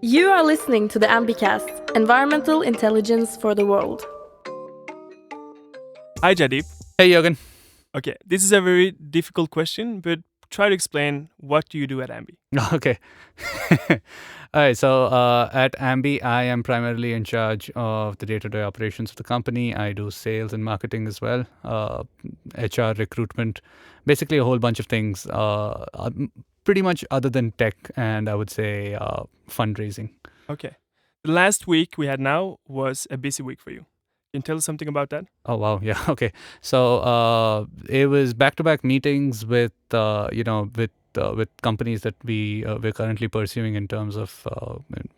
You are listening to the AmbeeCast, Environmental Intelligence for the World. Hi, Jaideep. Hey, Jørgen. Okay, this is a very difficult question, but try to explain what do you do at Ambee? Okay. All right. So at Ambee, I am primarily in charge of the day-to-day operations of the company. I do sales and marketing as well, HR, recruitment, basically a whole bunch of things, pretty much other than tech and I would say fundraising. Okay. The last week we had now was a busy week for you. Can you tell us something about that? Oh, wow. Yeah. Okay. So it was back-to-back meetings with companies that we're currently pursuing in terms of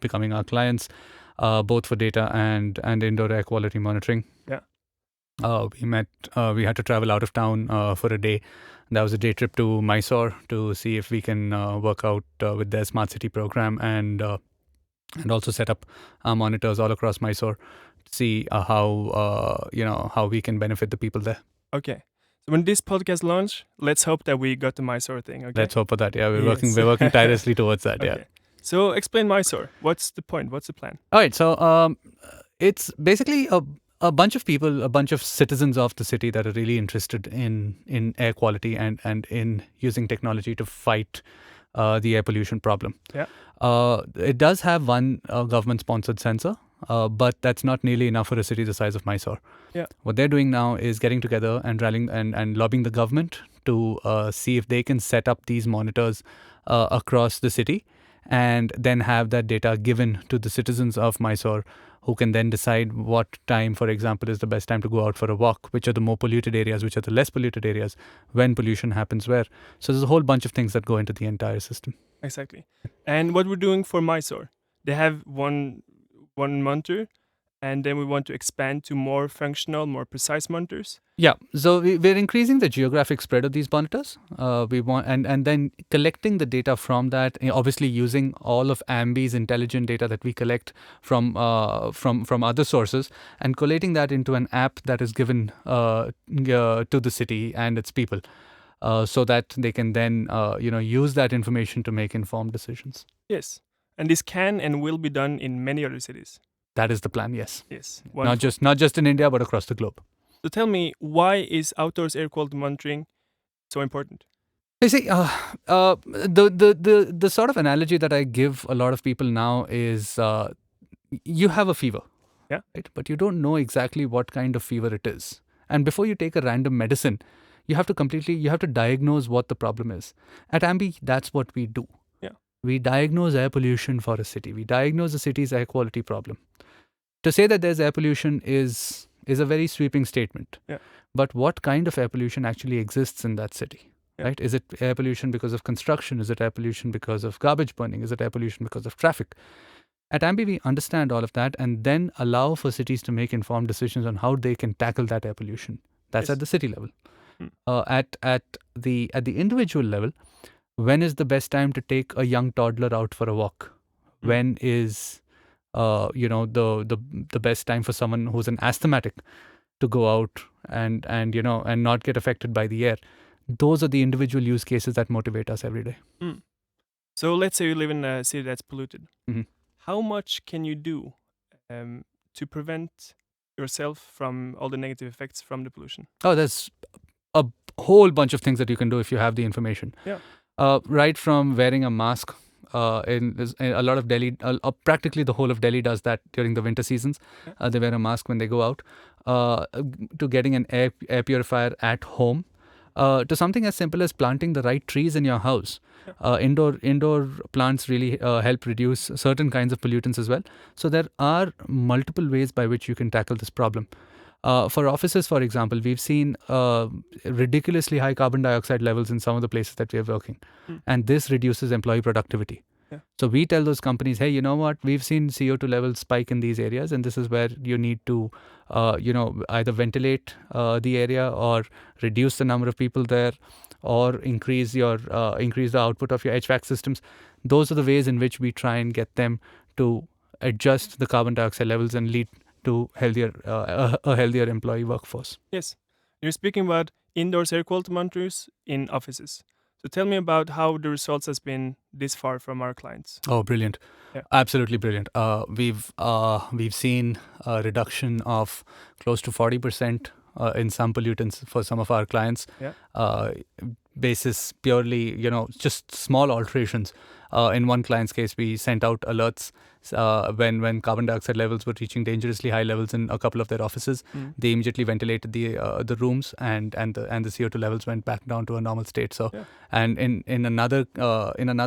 becoming our clients, both for data and indoor air quality monitoring. Yeah. We had to travel out of town for a day. That was a day trip to Mysore to see if we can work out with their smart city program and also set up monitors all across Mysore to see how we can benefit the people there. Okay. So when this podcast launch, let's hope that we got the Mysore thing. Okay. Let's hope for that. Yeah, we're Yes. working tirelessly towards that. Okay. Yeah. So explain Mysore. What's the point? What's the plan? All right. So it's basically a bunch of people, a bunch of citizens of the city that are really interested in air quality and in using technology to fight the air pollution problem. Yeah. It does have one government-sponsored sensor, but that's not nearly enough for a city the size of Mysore. Yeah. What they're doing now is getting together and rallying and lobbying the government to see if they can set up these monitors across the city and then have that data given to the citizens of Mysore, who can then decide what time, for example, is the best time to go out for a walk, which are the more polluted areas, which are the less polluted areas, when pollution happens where. So there's a whole bunch of things that go into the entire system. Exactly. And what we're doing for Mysore, they have one monitor, and then we want to expand to more functional, more precise monitors. Yeah, so we're increasing the geographic spread of these monitors. We want and then collecting the data from that, obviously using all of Ambee's intelligent data that we collect from other sources, and collating that into an app that is given to the city and its people, so that they can then use that information to make informed decisions. Yes. And this can and will be done in many other cities. That is the plan. Yes. Yes. Not just in India, but across the globe. So tell me, why is outdoors air quality monitoring so important? You see, the sort of analogy that I give a lot of people now is you have a fever, Yeah. right? But you don't know exactly what kind of fever it is. And before you take a random medicine, you have to diagnose what the problem is. At Ambee, that's what we do. Yeah. We diagnose air pollution for a city. We diagnose the city's air quality problem. To say that there's air pollution is a very sweeping statement. Yeah. But what kind of air pollution actually exists in that city? Yeah. Right? Is it air pollution because of construction? Is it air pollution because of garbage burning? Is it air pollution because of traffic? At Ambee, we understand all of that and then allow for cities to make informed decisions on how they can tackle that air pollution. That's Yes. at the city level. Hmm. At the individual level, when is the best time to take a young toddler out for a walk? Hmm. When is the best time for someone who's an asthmatic to go out and not get affected by the air? Those are the individual use cases that motivate us every day. So let's say you live in a city that's polluted. Mhm. How much can you do to prevent yourself from all the negative effects from the pollution? Oh, there's a whole bunch of things that you can do if you have the information. Yeah. Right from wearing a mask. In a lot of Delhi, practically the whole of Delhi does that during the winter seasons. Yeah. They wear a mask when they go out. To getting an air purifier at home. To something as simple as planting the right trees in your house. Indoor plants really help reduce certain kinds of pollutants as well. So there are multiple ways by which you can tackle this problem. For offices, for example, we've seen ridiculously high carbon dioxide levels in some of the places that we are working. And this reduces employee productivity. Yeah. So we tell those companies, hey, you know what? We've seen CO2 levels spike in these areas, and this is where you need to, either ventilate the area or reduce the number of people there, or increase the output of your HVAC systems. Those are the ways in which we try and get them to adjust the carbon dioxide levels and lead to a healthier employee workforce. Yes. You're speaking about indoors air quality monitors in offices. So tell me about how the results has been this far from our clients. Oh, brilliant! Yeah. Absolutely brilliant. We've seen a reduction of close to 40% in some pollutants for some of our clients. Yeah. Basis purely, just small alterations. In one client's case, we sent out alerts when carbon dioxide levels were reaching dangerously high levels in a couple of their offices. They immediately ventilated the rooms, and the CO2 levels went back down to a normal state. So, and in another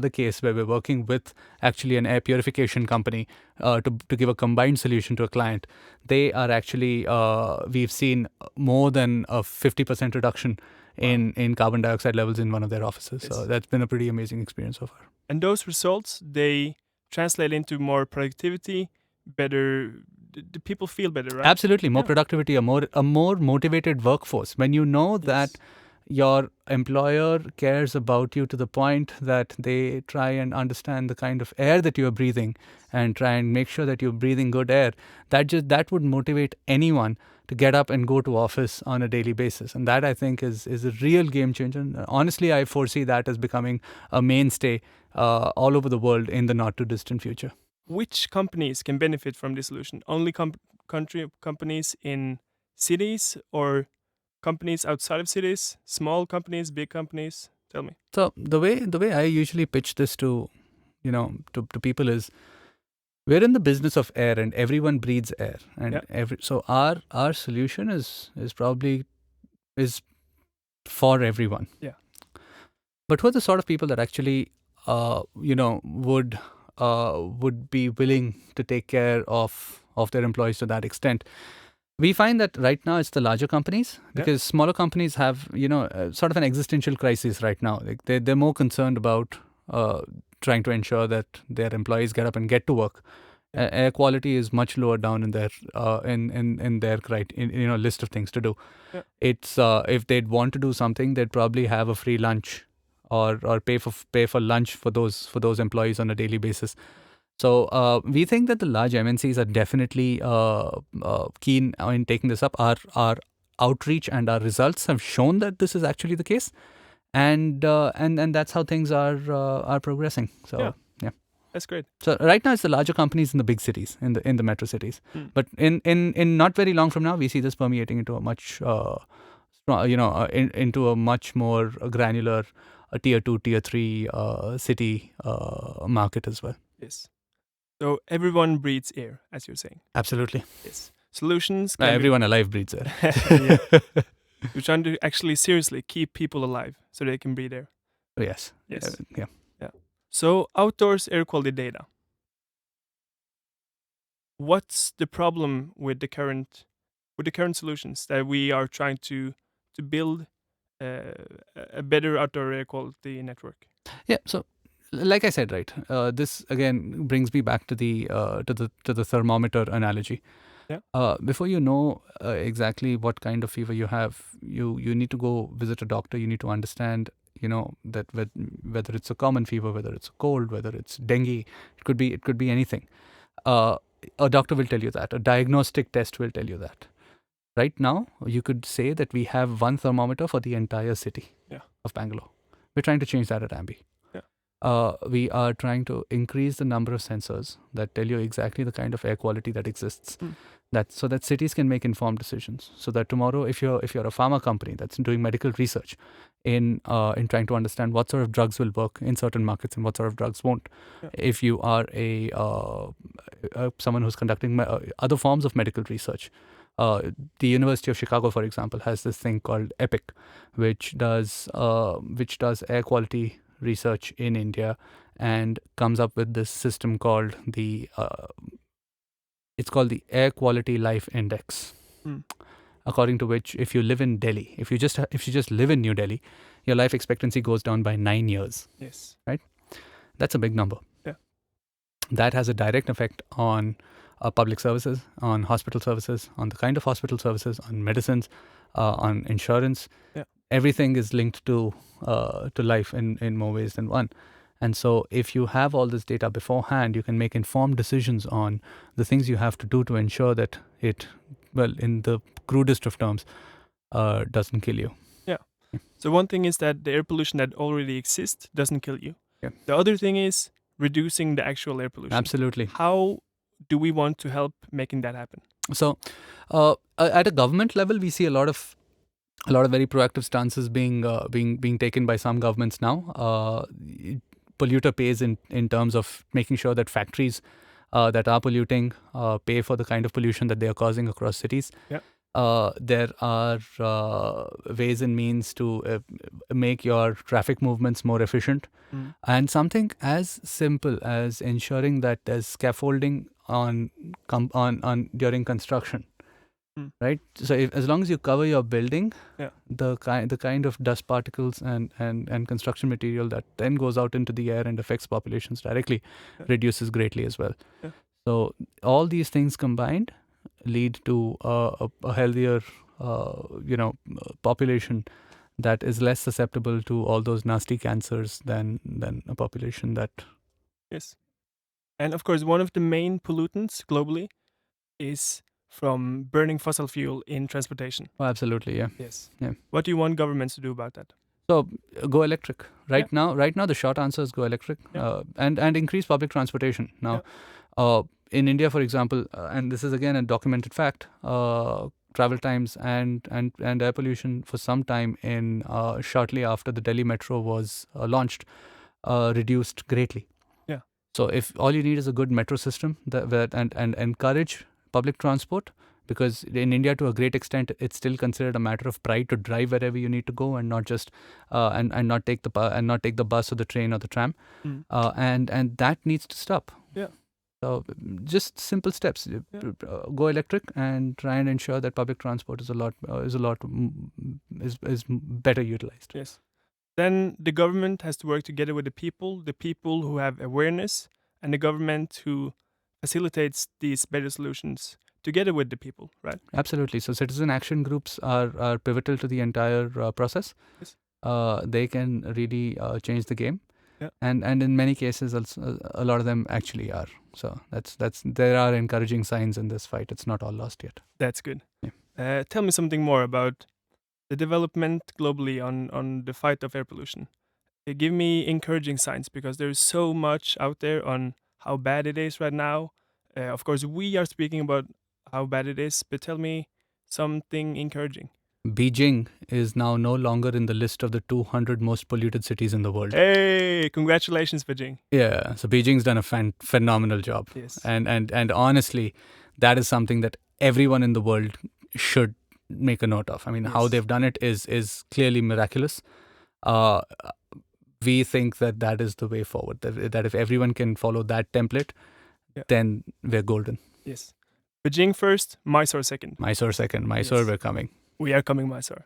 case where we're working with actually an air purification company to give a combined solution to a client, they are actually we've seen more than a 50% reduction in carbon dioxide levels in one of their offices. Yes. So that's been a pretty amazing experience so far. And those results, they translate into more productivity, better. The people feel better, right? Absolutely, more productivity, a more motivated workforce. When you know that your employer cares about you to the point that they try and understand the kind of air that you are breathing and try and make sure that you're breathing good air, that would motivate anyone to get up and go to office on a daily basis. And that, I think, is a real game changer. And honestly, I foresee that as becoming a mainstay all over the world in the not too distant future. Which companies can benefit from this solution? Only companies in cities, or companies outside of cities? Small companies, big companies? Tell me. So the way I usually pitch this to people is, we're in the business of air, and everyone breathes air, and so our solution is probably for everyone. Yeah. But who are the sort of people that actually would be willing to take care of their employees to that extent? We find that right now it's the larger companies, because smaller companies have sort of an existential crisis right now. Like they're more concerned about trying to ensure that their employees get up and get to work. Air quality is much lower down in their in their list of things to do. It's if they'd want to do something, they'd probably have a free lunch or pay for lunch for those employees on a daily basis. So we think that the large MNCs are definitely keen in taking this up. Our outreach and our results have shown that this is actually the case, and that's how things are progressing. So yeah. That's great. So right now it's the larger companies in the big cities, in the metro cities. But in not very long from now, we see this permeating into a much into a much more granular tier 2, tier 3 city market as well. Yes. So everyone breathes air, as you're saying. Absolutely. Yes. Solutions. Everyone alive breathes air. We're trying to actually seriously keep people alive so they can breathe air. Yes. Yes. Yeah. So outdoors air quality data. What's the problem with the current solutions that we are trying to build a better outdoor air quality network? Yeah. So, like I said, right. This again brings me back to the thermometer analogy. Yeah. Before you know exactly what kind of fever you have, you need to go visit a doctor. You need to understand, that whether it's a common fever, whether it's a cold, whether it's dengue, it could be anything. A doctor will tell you that. A diagnostic test will tell you that. Right now, you could say that we have one thermometer for the entire city of Bangalore. We're trying to change that at Ambee. We are trying to increase the number of sensors that tell you exactly the kind of air quality that exists, so that cities can make informed decisions. So that tomorrow, if you're a pharma company that's doing medical research in trying to understand what sort of drugs will work in certain markets and what sort of drugs won't, if you are someone who's conducting other forms of medical research. The University of Chicago, for example, has this thing called EPIC, which does air quality research in India and comes up with this system called the Air Quality Life Index, according to which, if you live in Delhi, if you just live in New Delhi, your life expectancy goes down by 9 years. Yes. Right? That's a big number. Yeah. That has a direct effect on public services, on hospital services, on the kind of hospital services, on medicines, on insurance. Yeah. Everything is linked to life in more ways than one. And so if you have all this data beforehand, you can make informed decisions on the things you have to do to ensure that it, well, in the crudest of terms, doesn't kill you. Yeah. So one thing is that the air pollution that already exists doesn't kill you. Yeah. The other thing is reducing the actual air pollution. Absolutely. How do we want to help making that happen? So, at a government level, we see a lot of very proactive stances being taken by some governments now. Polluter pays in terms of making sure that factories that are polluting pay for the kind of pollution that they are causing across cities. Yeah. There are ways and means to make your traffic movements more efficient, and something as simple as ensuring that there's scaffolding on during construction. Right. So as long as you cover your building, the kind of dust particles and construction material that then goes out into the air and affects populations directly reduces greatly as well. Yeah. So all these things combined lead to a healthier, population that is less susceptible to all those nasty cancers than a population that. Yes. And of course, one of the main pollutants globally is from burning fossil fuel in transportation. Oh, absolutely, yeah. Yes. Yeah. What do you want governments to do about that? So go electric. Right now, the short answer is go electric, and increase public transportation. Now, in India, for example, and this is again a documented fact, travel times and air pollution for some time in shortly after the Delhi Metro was launched reduced greatly. Yeah. So if all you need is a good metro system and encourage public transport, because in India, to a great extent, it's still considered a matter of pride to drive wherever you need to go and not just and not take the bus or the train or the tram, and that needs to stop. Yeah. So just simple steps: go electric and try and ensure that public transport is better utilized. Yes. Then the government has to work together with the people who have awareness, and the government who facilitates these better solutions together with the people, right? Absolutely. So citizen action groups are pivotal to the entire process. Yes. They can really change the game. Yeah. And in many cases, a lot of them actually are. So there are encouraging signs in this fight. It's not all lost yet. That's good. Yeah. Tell me something more about the development globally on the fight of air pollution. Give me encouraging signs, because there's so much out there on how bad it is right now. Of course, we are speaking about how bad it is, but tell me something encouraging. Beijing is now no longer in the list of the 200 most polluted cities in the world. Hey, congratulations, Beijing. Yeah, so Beijing's done a phenomenal job. Yes. And honestly, that is something that everyone in the world should make a note of. I mean, how they've done it is clearly miraculous. We think that is the way forward. That if everyone can follow that template, then we're golden. Yes. Beijing first, Mysore second. Mysore second. Mysore, we're coming. We are coming, Mysore.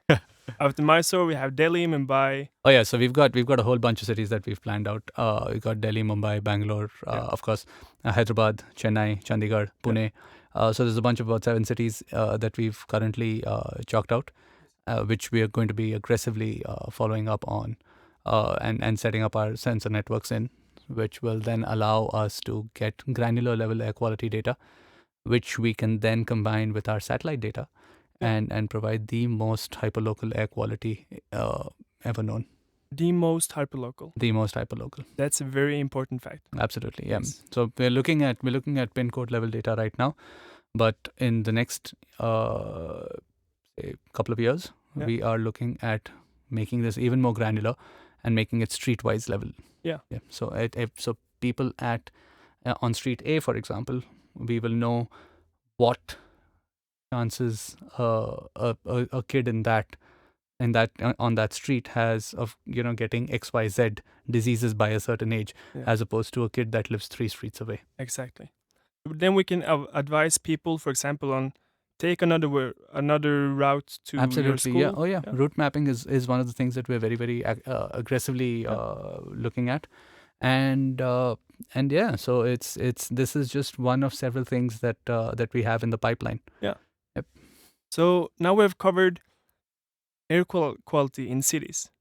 After Mysore, we have Delhi, Mumbai. Oh yeah, so we've got a whole bunch of cities that we've planned out. We've got Delhi, Mumbai, Bangalore, of course, Hyderabad, Chennai, Chandigarh, Pune. So there's a bunch of about 7 cities that we've currently chalked out, which we are going to be aggressively following up on and setting up our sensor networks in, which will then allow us to get granular level air quality data, which we can then combine with our satellite data and provide the most hyperlocal air quality ever known. The most hyperlocal. The most hyperlocal. That's a very important fact. Absolutely, yeah. Yes. So we're looking at pin code level data right now, but in the next say couple of years, we are looking at making this even more granular and making it streetwise level. Yeah. So so people on street A, for example, we will know what chances a kid on that street has of getting XYZ diseases by a certain age, as opposed to a kid that lives 3 streets away. Exactly. But then we can advise people, for example, on take another route to your school. Yeah. Oh yeah. Route mapping is one of the things that we're very, very aggressively looking at. And yeah, so this is just one of several things that we have in the pipeline. Yeah. Yep. So now we've covered air quality in cities.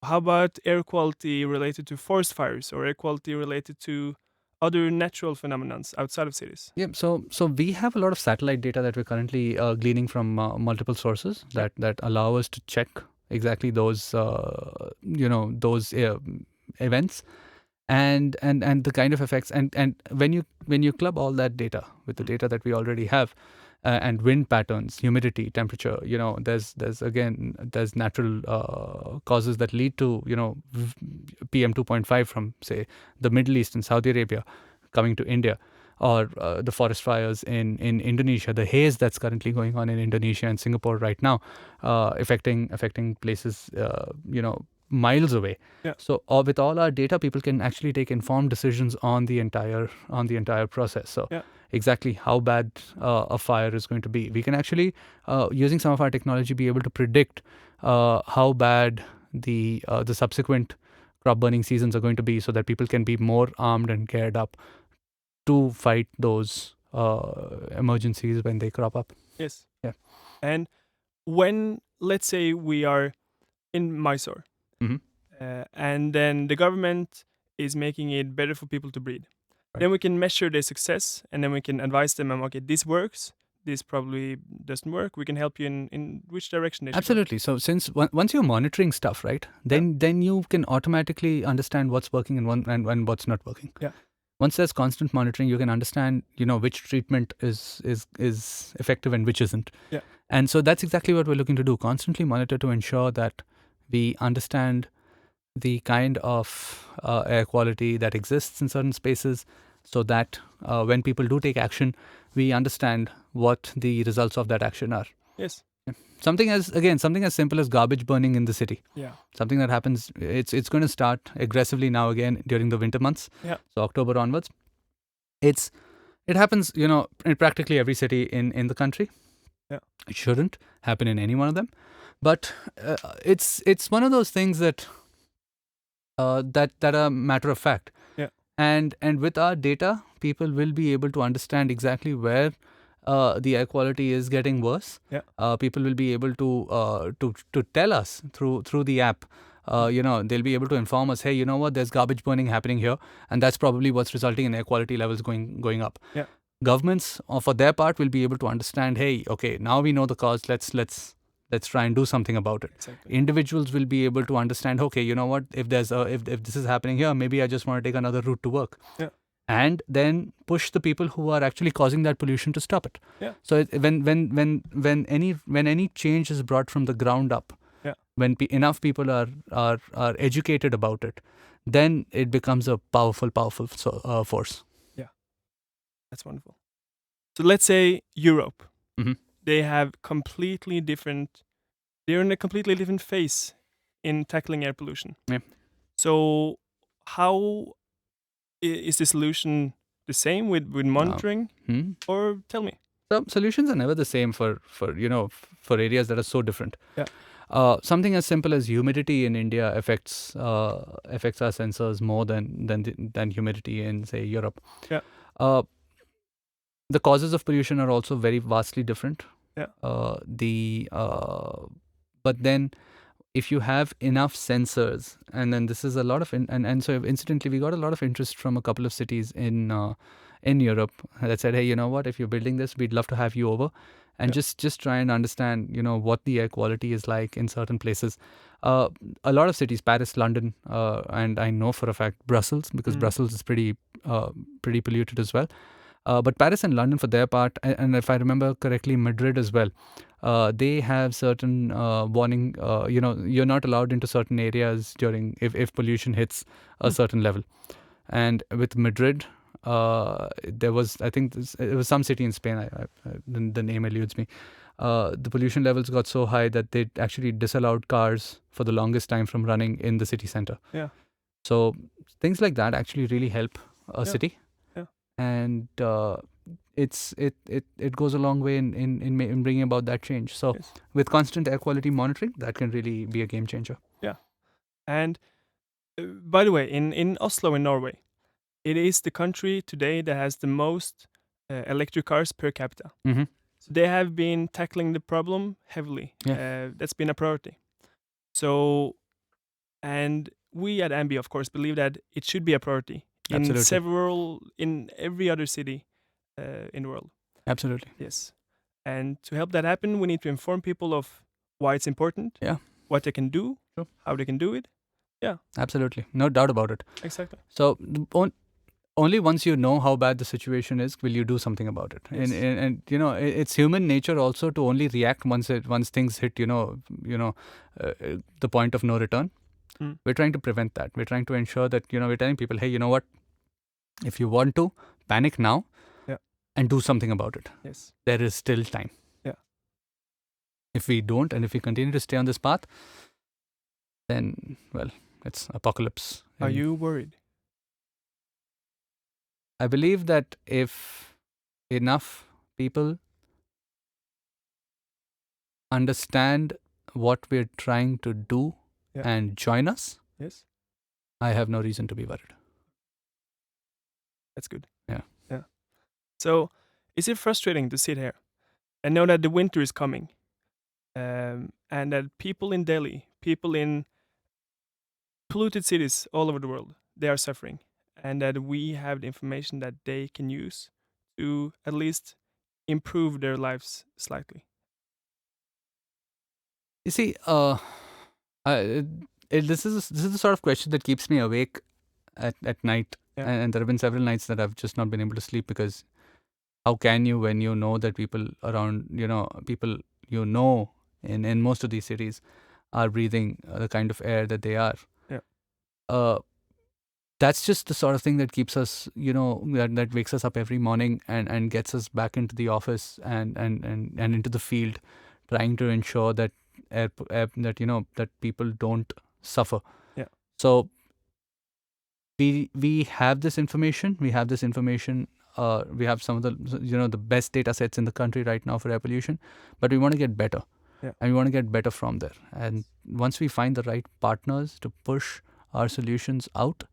How about air quality related to forest fires, or air quality related to other natural phenomena outside of cities? Yeah. So we have a lot of satellite data that we're currently gleaning from multiple sources that allow us to check exactly those those events and the kind of effects and when you club all that data with the data that we already have and wind patterns, humidity, temperature, there's natural causes that lead to PM 2.5 from say the Middle East and Saudi Arabia coming to India, or the forest fires in Indonesia, the haze that's currently going on in Indonesia and Singapore right now, affecting places miles away. Yeah. So with all our data, people can actually take informed decisions on the entire process. So Yeah. exactly how bad a fire is going to be, we can actually using some of our technology be able to predict how bad the subsequent crop burning seasons are going to be, so that people can be more armed and geared up to fight those emergencies when they crop up. Yes. Yeah. And when, let's say, we are in Mysore, Mhm. and then the government is making it better for people to breed, Right. then we can measure their success, and then we can advise them, okay, this works, this probably doesn't work. We can help you in which direction they should go. Absolutely. So since once you're monitoring stuff, right, then you can automatically understand what's working and what's not working. Yeah. Once there's constant monitoring, you can understand which treatment is effective and which isn't. Yeah. And so that's exactly what we're looking to do: constantly monitor to ensure that we understand the kind of air quality that exists in certain spaces, so that when people do take action, we understand what the results of that action are. Yes. Something as simple as garbage burning in the city. Yeah. Something that happens, it's going to start aggressively now again during the winter months. Yeah. So October onwards. It happens, in practically every city in the country. Yeah. It shouldn't happen in any one of them, but it's one of those things that are matter of fact. Yeah. And with our data, people will be able to understand exactly where the air quality is getting worse. Yeah. People will be able to tell us through the app. They'll be able to inform us, hey, you know what, there's garbage burning happening here, and that's probably what's resulting in air quality levels going up. Yeah. Governments, for their part, will be able to understand, hey, okay, now we know the cause. Let's try and do something about it. Exactly. Individuals will be able to understand, okay, you know what, if there's if this is happening here, maybe I just want to take another route to work. Yeah. And then push the people who are actually causing that pollution to stop it. Yeah. So when any change is brought from the ground up, yeah, when enough people are educated about it, then it becomes a powerful force. Yeah, that's wonderful. So let's say Europe, Mm-hmm. they have they're in a completely different phase in tackling air pollution. Yeah. So how is the solution the same with monitoring? Mm-hmm. Or tell me. So solutions are never the same for areas that are so different. Yeah. Something as simple as humidity in India affects our sensors more than humidity in, say, Europe. Yeah. The causes of pollution are also very vastly different. Yeah. But then, if you have enough sensors, and then this is a lot of and so incidentally, we got a lot of interest from a couple of cities in Europe that said, hey, you know what, if you're building this, we'd love to have you over and just try and understand what the air quality is like in certain places. A lot of cities, Paris, London, and I know for a fact Brussels, because Brussels is pretty polluted as well. But Paris and London, for their part, and if I remember correctly, Madrid as well, they have certain warning. You're not allowed into certain areas if pollution hits a certain level. And with Madrid, there was, I think it was some city in Spain. The name eludes me. The pollution levels got so high that they actually disallowed cars for the longest time from running in the city center. Yeah. So things like that actually really help a city. And it goes a long way in bringing about that change. So with constant air quality monitoring, that can really be a game changer. Yeah. And by the way, in Oslo in Norway, it is the country today that has the most electric cars per capita. Mm-hmm. So they have been tackling the problem heavily. Yeah. That's been a priority. So, and we at Ambee, of course, believe that it should be a priority. In every other city in the world. Absolutely. Yes. And to help that happen, we need to inform people of why it's important. Yeah. what they can do, Sure. how they can do it. Absolutely. No doubt about it. Exactly. So only once you know how bad the situation is will you do something about it. Yes. And you know, it's human nature also to only react once things hit the point of no return. Mm. We're trying to prevent that. We're trying to ensure that we're telling people, hey, you know what? If you want to panic now, Yeah. and do something about it. Yes. There is still time. Yeah. If we don't, and if we continue to stay on this path, then well, it's apocalypse. Are And you worried? I believe that if enough people understand what we're trying to do Yeah. and join us, Yes. I have no reason to be worried. That's good. Yeah. Yeah. So, is it frustrating to sit here and know that the winter is coming, and that people in Delhi, people in polluted cities all over the world, they are suffering, and that we have the information that they can use to at least improve their lives slightly? You see, this is the sort of question that keeps me awake at night, Yeah. and there have been several nights that I've just not been able to sleep because how can you when you know that people around people in most of these cities are breathing the kind of air that they are. Yeah. That's just the sort of thing that keeps us, that wakes us up every morning and gets us back into the office and into the field, trying to ensure that that people don't suffer. Yeah. So we have this information. We have some of the the best data sets in the country right now for air pollution, but we want to get better. Yeah. And we want to get better from there. And once we find the right partners to push our solutions out,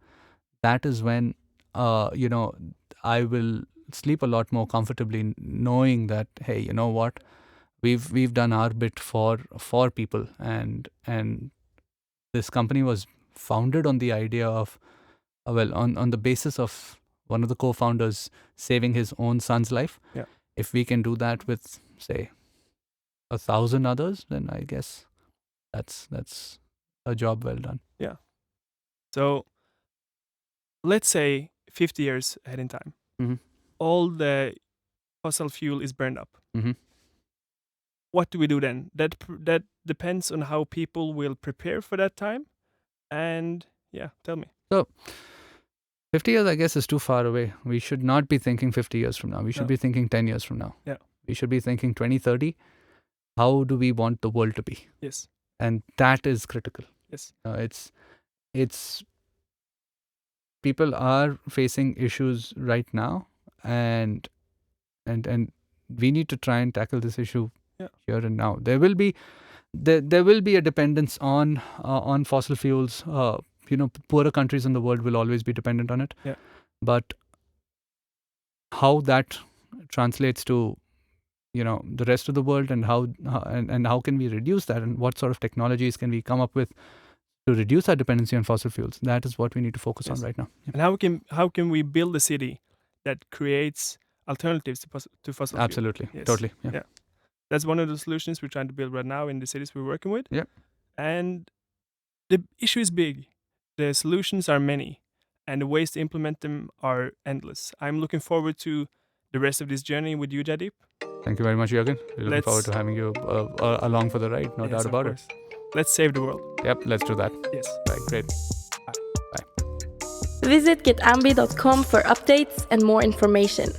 that is when I will sleep a lot more comfortably knowing that, hey, you know what, we've done our bit for people, and this company was founded on the idea of on the basis of one of the co-founders saving his own son's life. Yeah. If we can do that with, say, 1,000 others, then I guess that's a job well done. Yeah. So, let's say 50 years ahead in time, Mhm. all the fossil fuel is burned up. Mhm. What do we do then? That depends on how people will prepare for that time. And yeah, tell me. So 50 years, I guess, is too far away. We should not be thinking 50 years from now. We should No. be thinking 10 years from now. Yeah. We should be thinking 2030. How do we want the world to be? Yes. And that is critical. Yes. It's people are facing issues right now, and we need to try and tackle this issue here and now. There will be a dependence on fossil fuels. Poorer countries in the world will always be dependent on it. Yeah. But how that translates to the rest of the world, and how can we reduce that, and what sort of technologies can we come up with to reduce our dependency on fossil fuels, that is what we need to focus on right now. Yeah. And how can we build a city that creates alternatives to fossil fuel? Absolutely. Yes. Totally. Yeah. Yeah. That's one of the solutions we're trying to build right now in the cities we're working with. Yeah. And the issue is big. The solutions are many, and the ways to implement them are endless. I'm looking forward to the rest of this journey with you, Jaideep. Thank you very much, Jørgen. We're looking forward to having you along for the ride. No doubt about it. Let's save the world. Yep, let's do that. Yes. Right, great. Visit getambee.com for updates and more information.